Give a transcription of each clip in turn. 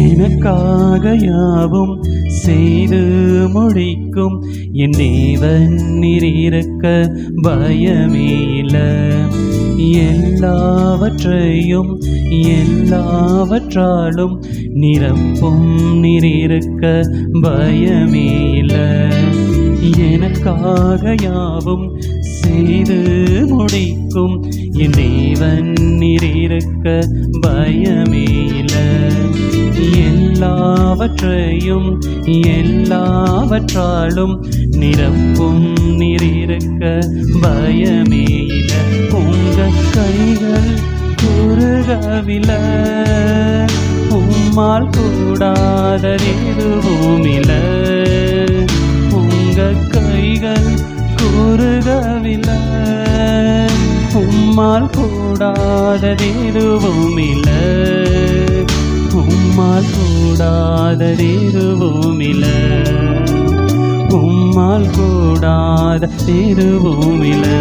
எனக்காக யாவும் செய்து முடிக்கும் என் தேவன் நீர் இருக்க பயமே இல்லை. எல்லாவற்றையும் எல்லாவற்றாலும் நிரப்பும் நீர் இருக்க பயமே இல்லை. எனக்காக யாவும் செய்து முடிக்கும் என் தேவன் நீர் இருக்க பயமே இல்லை. எல்லாவற்றையும் எல்லாவற்றாலும் நிரப்பும் நீர் இருக்க பயமே இல்லை. உங்க கைகள் குறுகவில்லை, உம்மால் கூடாதது எதுவும் இல்லை. உங்க கைகள் குறுகவில்லை, உம்மால் கூடாதது எதுவும் இல்லை. உம்மால் கூடாதது எதுவும் இல்லை. உம்மால் கூடாதது எதுவும் இல்லை.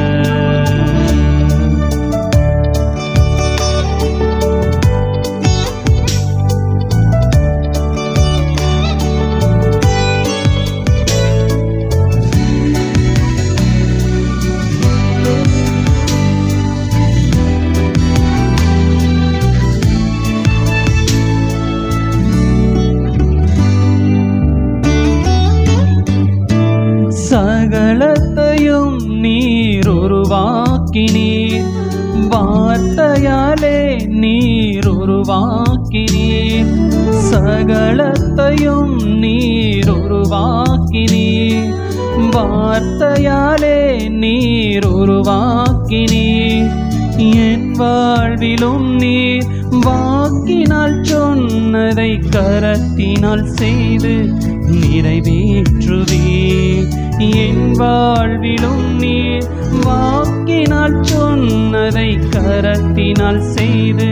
சகலத்தையும் நீர் உருவாக்கினீர், வார்த்தையாலே நீர் உருவாக்கினீர். சகலத்தையும் நீர் உருவாக்கினீர், வார்த்தையாலே நீர் உருவாக்கினீர். என் வாழ்விலும் நீர் வாக்கினால் சொன்னதை கரத்தினால் செய்து நிறைவேற்றுவீர். என் வாழ்விலும் நீர் வாக்கினால் சொன்னதை கரத்தினால் செய்து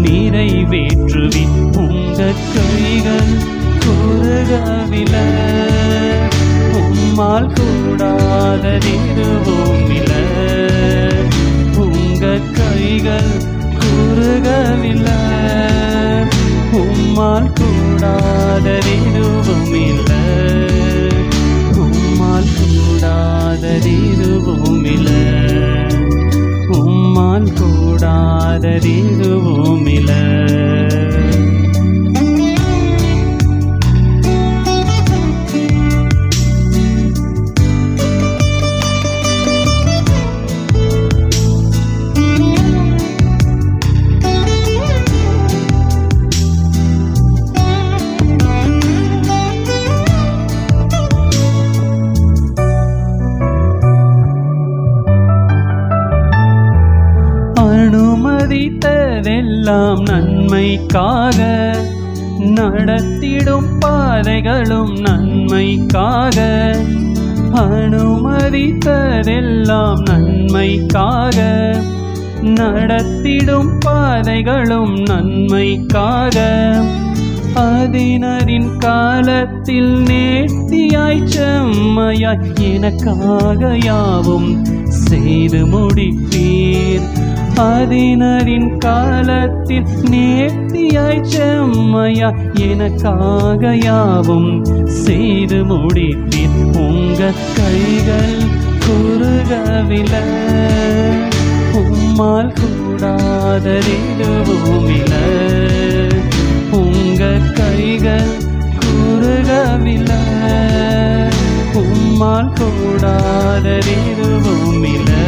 நிறைவேற்றுவீர். உங்க கைகள் குறுகவில்லை, உம்மால் கூடாதது எதுவும் இல்லை. உங்க கைகள் குறுகவில்லை, உம்மால் கூடாதது எதுவும் இல்லை. உம்மால் கூடாதது எதுவும் இல்லை. உம்மால் கூடாதது எதுவும் இல்லை. அனுமதித்ததெல்லாம் நன்மைக்காக, நடத்திடும் பாதைகளும் நன்மைக்காக. அனுமதித்ததெல்லாம் நன்மைக்காக, நடத்திடும் பாதைகளும் நன்மைக்காக. அதினரின் காலத்தில் நேர்த்தியாய் செம்மையாய் எனக்காக யாவும் செய்து முடிப்பீர். அதினரின் காலத்தில் நேர்த்தியாய் செம்மையாய் எனக்காக யாவும் செய்து முடிப்பீர். உங்க கைகள் குறுகவில்லை, உம்மால் கூடாதது எதுவும் இல்லை. உங்க கைகள் குறுகவில்லை, உம்மால் கூடாதது எதுவும் இல்லை.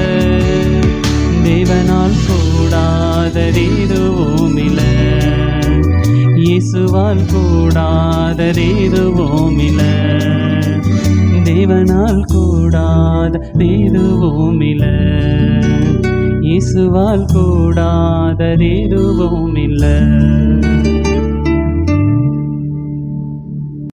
தேவனால் கூடாதது எதுவும் இல்லை. இயேசுவால் கூடாதது எதுவும் இல்லை. தேவனால் கூடாதது எதுவும் இல்லை. இயேசுவால் கூடாதது எதுவும் இல்லை.